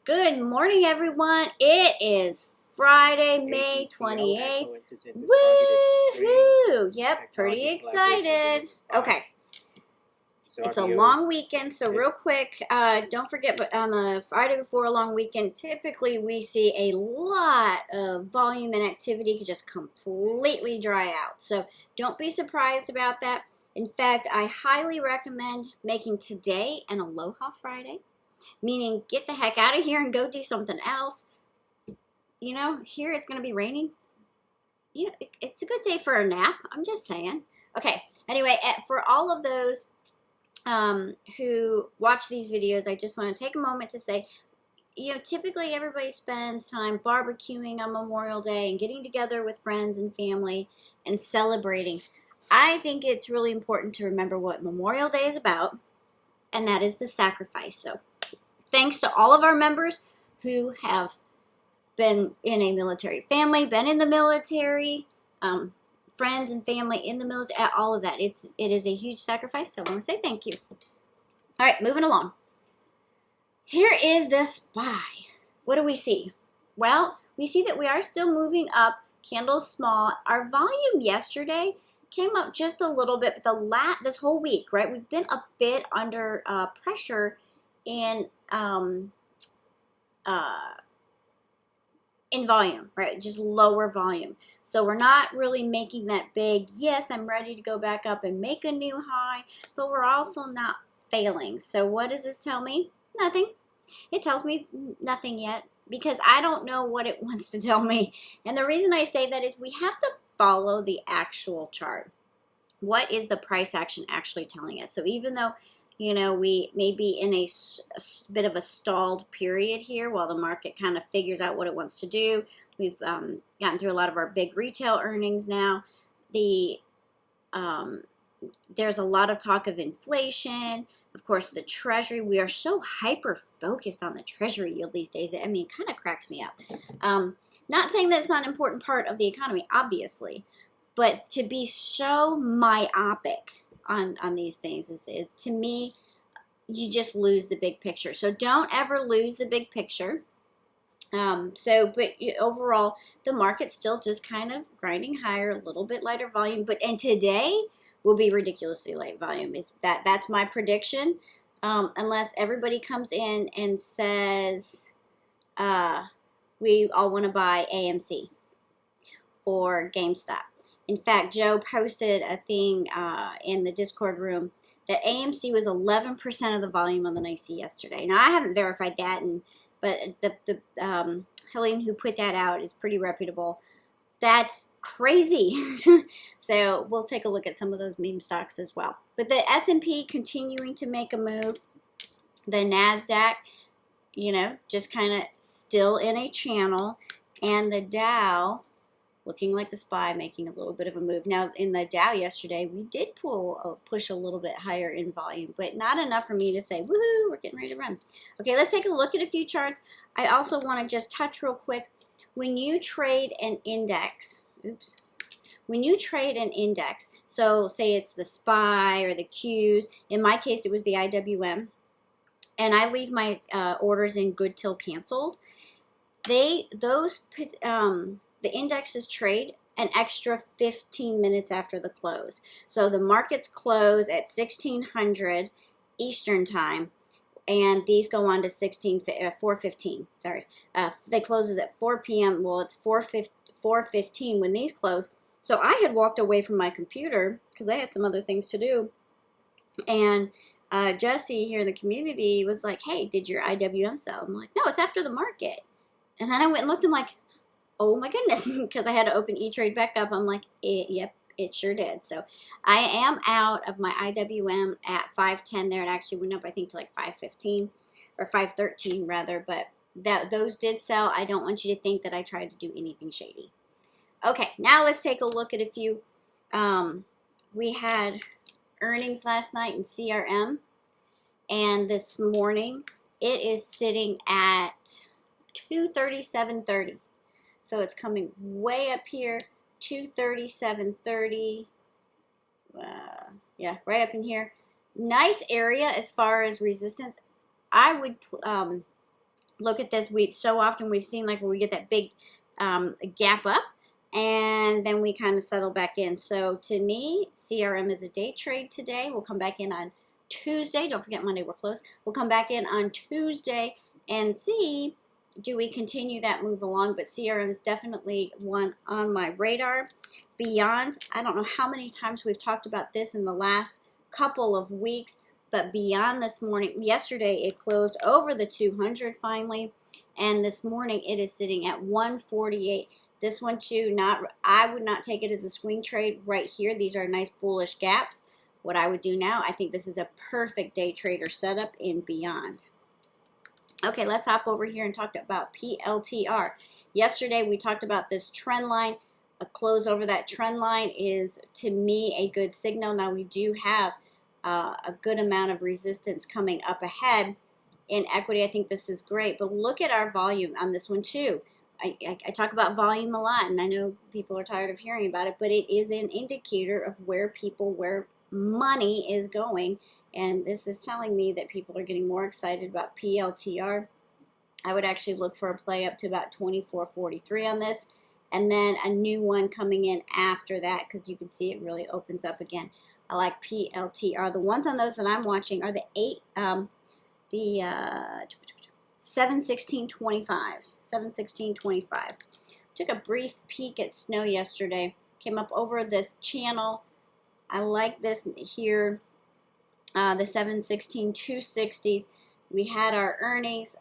Good morning, everyone. It is Friday, May 28th. Woohoo! Yep, pretty excited. Okay. It's a long weekend, so real quick, don't forget, but on the Friday before a long weekend, typically we see a lot of volume and activity could just completely dry out. So don't be surprised about that. In fact, I highly recommend making today an Aloha Friday, meaning get the heck out of here and go do something else. You know, here it's going to be raining. You know, it's a good day for a nap. I'm just saying. Okay, anyway, for all of those who watch these videos, I just want to take a moment to say, you know, typically everybody spends time barbecuing on Memorial Day and getting together with friends and family and celebrating. I think it's really important to remember what Memorial Day is about, and that is the sacrifice. So thanks to all of our members who have been in a military family, been in the military, friends and family in the military, all of that. It is a huge sacrifice, so I want to say thank you. All right, moving along. Here is the SPY. What do we see? Well, we see that we are still moving up, candles small. Our volume yesterday came up just a little bit, but this whole week, right, we've been a bit under pressure in volume, right? Just lower volume. So we're not really making that big, yes, I'm ready to go back up and make a new high, but we're also not failing. So what does this tell me? Nothing. It tells me nothing yet because I don't know what it wants to tell me. And the reason I say that is we have to follow the actual chart. What is the price action actually telling us? So even though, you know, we may be in a bit of a stalled period here while the market kind of figures out what it wants to do. We've gotten through a lot of our big retail earnings now. There's a lot of talk of inflation. Of course, the Treasury. We are so hyper-focused on the Treasury yield these days. I mean, it kind of cracks me up. Not saying that it's not an important part of the economy, obviously, but to be so myopic on these things is to me, you just lose the big picture. So don't ever lose the big picture. But overall, the market's still just kind of grinding higher, a little bit lighter volume. And today will be ridiculously light volume. That's my prediction. Unless everybody comes in and says, we all want to buy AMC or GameStop. In fact, Joe posted a thing in the Discord room that AMC was 11% of the volume on the NYSE yesterday. Now, I haven't verified that, but the Helene who put that out is pretty reputable. That's crazy. So we'll take a look at some of those meme stocks as well. But the S&P continuing to make a move. The NASDAQ, you know, just kind of still in a channel. And the Dow looking like the SPY, making a little bit of a move. Now, in the Dow yesterday, we did push a little bit higher in volume, but not enough for me to say, woohoo, we're getting ready to run. Okay, let's take a look at a few charts. I also want to just touch real quick. When you trade an index, so say it's the SPY or the Qs, in my case, it was the IWM, and I leave my orders in good till canceled, the indexes trade an extra 15 minutes after the close. So the markets close at 1600 Eastern time, and these go on to 4:15. Sorry, they closes at 4 p.m. Well, it's 4:15 when these close. So I had walked away from my computer because I had some other things to do, and Jesse here in the community was like, "Hey, did your IWM sell?" I'm like, "No, it's after the market." And then I went and looked. I'm like, oh my goodness, because I had to open E-Trade back up. I'm like, yep, it sure did. So I am out of my IWM at 510 there. It actually went up, I think, to like 515 or 513 rather, but those did sell. I don't want you to think that I tried to do anything shady. Okay, now let's take a look at a few. We had earnings last night in CRM, and this morning it is sitting at 237.30. So it's coming way up here, 237.30. Yeah, right up in here. Nice area as far as resistance. I would Look at this. So often we've seen like where we get that big gap up, and then we kind of settle back in. So to me, CRM is a day trade today. We'll come back in on Tuesday. Don't forget Monday we're closed. We'll come back in on Tuesday and see, do we continue that move along. But CRM is definitely one on my radar. Beyond, I don't know how many times we've talked about this in the last couple of weeks, but beyond this morning, yesterday it closed over the 200 finally, and this morning it is sitting at 148. This one too, I would not take it as a swing trade right here. These are nice bullish gaps. What I would do now, I think this is a perfect day trader setup in Beyond. Okay, let's hop over here and talk about PLTR. Yesterday we talked about this trend line. A close over that trend line is, to me, a good signal. Now we do have a good amount of resistance coming up ahead in equity. I think this is great, but look at our volume on this one too. I talk about volume a lot, and I know people are tired of hearing about it, but it is an indicator of where money is going, and this is telling me that people are getting more excited about PLTR. I would actually look for a play up to about 24.43 on this, and then a new one coming in after that, because you can see it really opens up again. I like PLTR. The ones on those that I'm watching are the 716.25s. 716.25. Took a brief peek at snow yesterday. Came up over this channel. I like this here. The 716.260s. We had our earnings.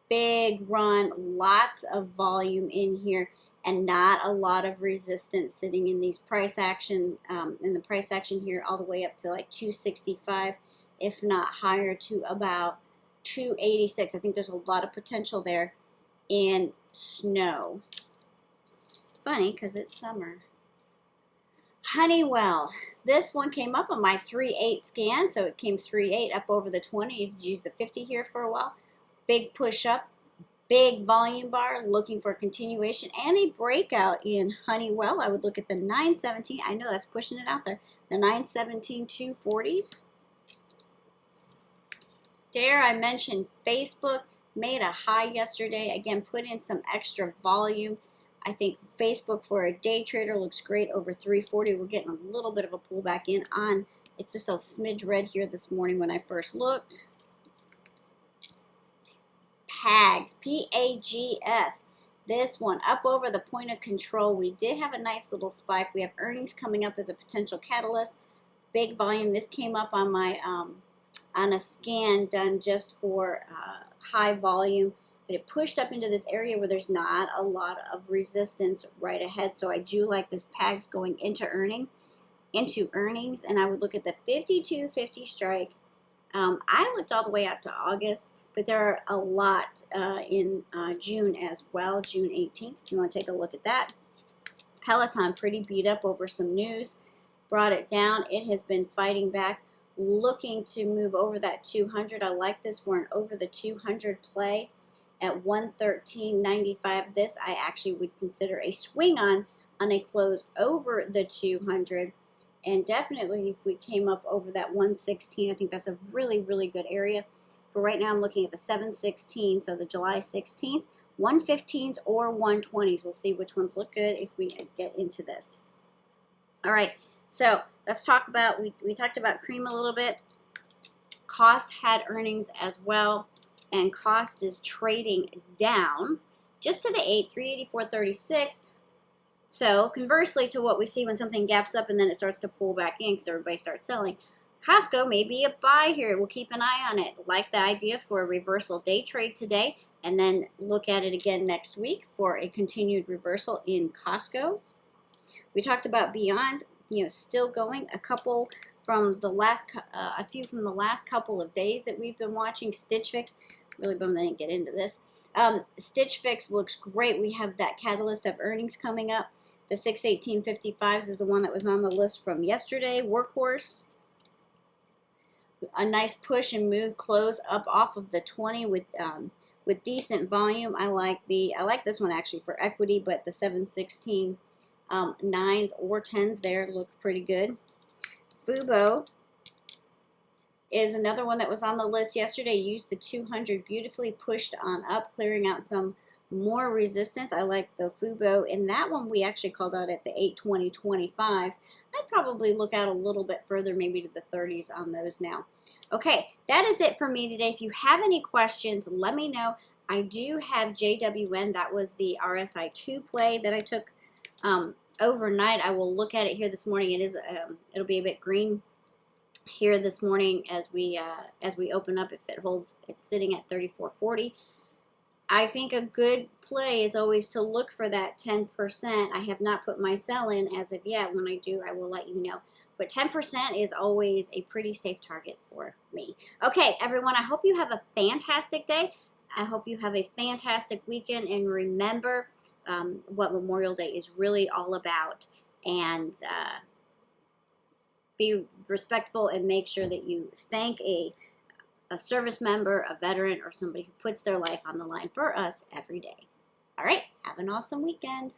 Big run. Lots of volume in here. And not a lot of resistance sitting in these price action, in the price action here, all the way up to like 265, if not higher, to about 286. I think there's a lot of potential there in snow. Funny because it's summer. Honeywell. This one came up on my 3.8 scan, so it came 3.8 up over the 20. You've used the 50 here for a while. Big push up. Big volume bar, looking for a continuation and a breakout in Honeywell. I would look at the 917. I know that's pushing it out there. The 917.240s. There, I mentioned Facebook made a high yesterday. Again, put in some extra volume. I think Facebook for a day trader looks great over 340. We're getting a little bit of a pullback in on. It's just a smidge red here this morning when I first looked. PAGS, P-A-G-S. This one up over the point of control. We did have a nice little spike. We have earnings coming up as a potential catalyst. Big volume. This came up on my on a scan done just for high volume, but it pushed up into this area where there's not a lot of resistance right ahead. So I do like this PAGS going into earnings, and I would look at the 52.50 strike. I looked all the way out to August. But there are a lot in June as well, June 18th, if you want to take a look at that. Peloton, pretty beat up over some news, brought it down. It has been fighting back, looking to move over that 200. I like this for an over the 200 play at 113.95. This I actually would consider a swing on a close over the 200. And definitely if we came up over that 116, I think that's a really, really good area. For right now, I'm looking at the 716, so the July 16th, 115s or 120s. We'll see which ones look good if we get into this. All right, so let's talk about, we talked about cream a little bit. Cost had earnings as well, and Cost is trading down just to the 8, 384.36. So conversely to what we see when something gaps up and then it starts to pull back in because everybody starts selling, Costco may be a buy here. We'll keep an eye on it. Like the idea for a reversal day trade today, and then look at it again next week for a continued reversal in Costco. We talked about Beyond, still going. A couple from the last, a few from the last couple of days that we've been watching. Stitch Fix. Really bummed I didn't get into this. Stitch Fix looks great. We have that catalyst of earnings coming up. The 618.55s is the one that was on the list from yesterday. Workhorse. A nice push and move, close up off of the 20 with decent volume. I like this one actually for equity, but the 716 9s or 10s there look pretty good. Fubo is another one that was on the list yesterday. Used the 200 beautifully, pushed on up, clearing out some more resistance. I like the Fubo. In that one, we actually called out at the 820.25s. I'd probably look out a little bit further, maybe to the 30s on those now. Okay, that is it for me today. If you have any questions, let me know. I do have JWN. That was the RSI2 play that I took overnight. I will look at it here this morning. It'll be a bit green here this morning as we open up. If it holds, it's sitting at 34.40. I think a good play is always to look for that 10%. I have not put my sell in as of yet. When I do, I will let you know. But 10% is always a pretty safe target for me. Okay, everyone, I hope you have a fantastic day. I hope you have a fantastic weekend. And remember what Memorial Day is really all about. And be respectful and make sure that you thank a service member, a veteran, or somebody who puts their life on the line for us every day. All right, have an awesome weekend.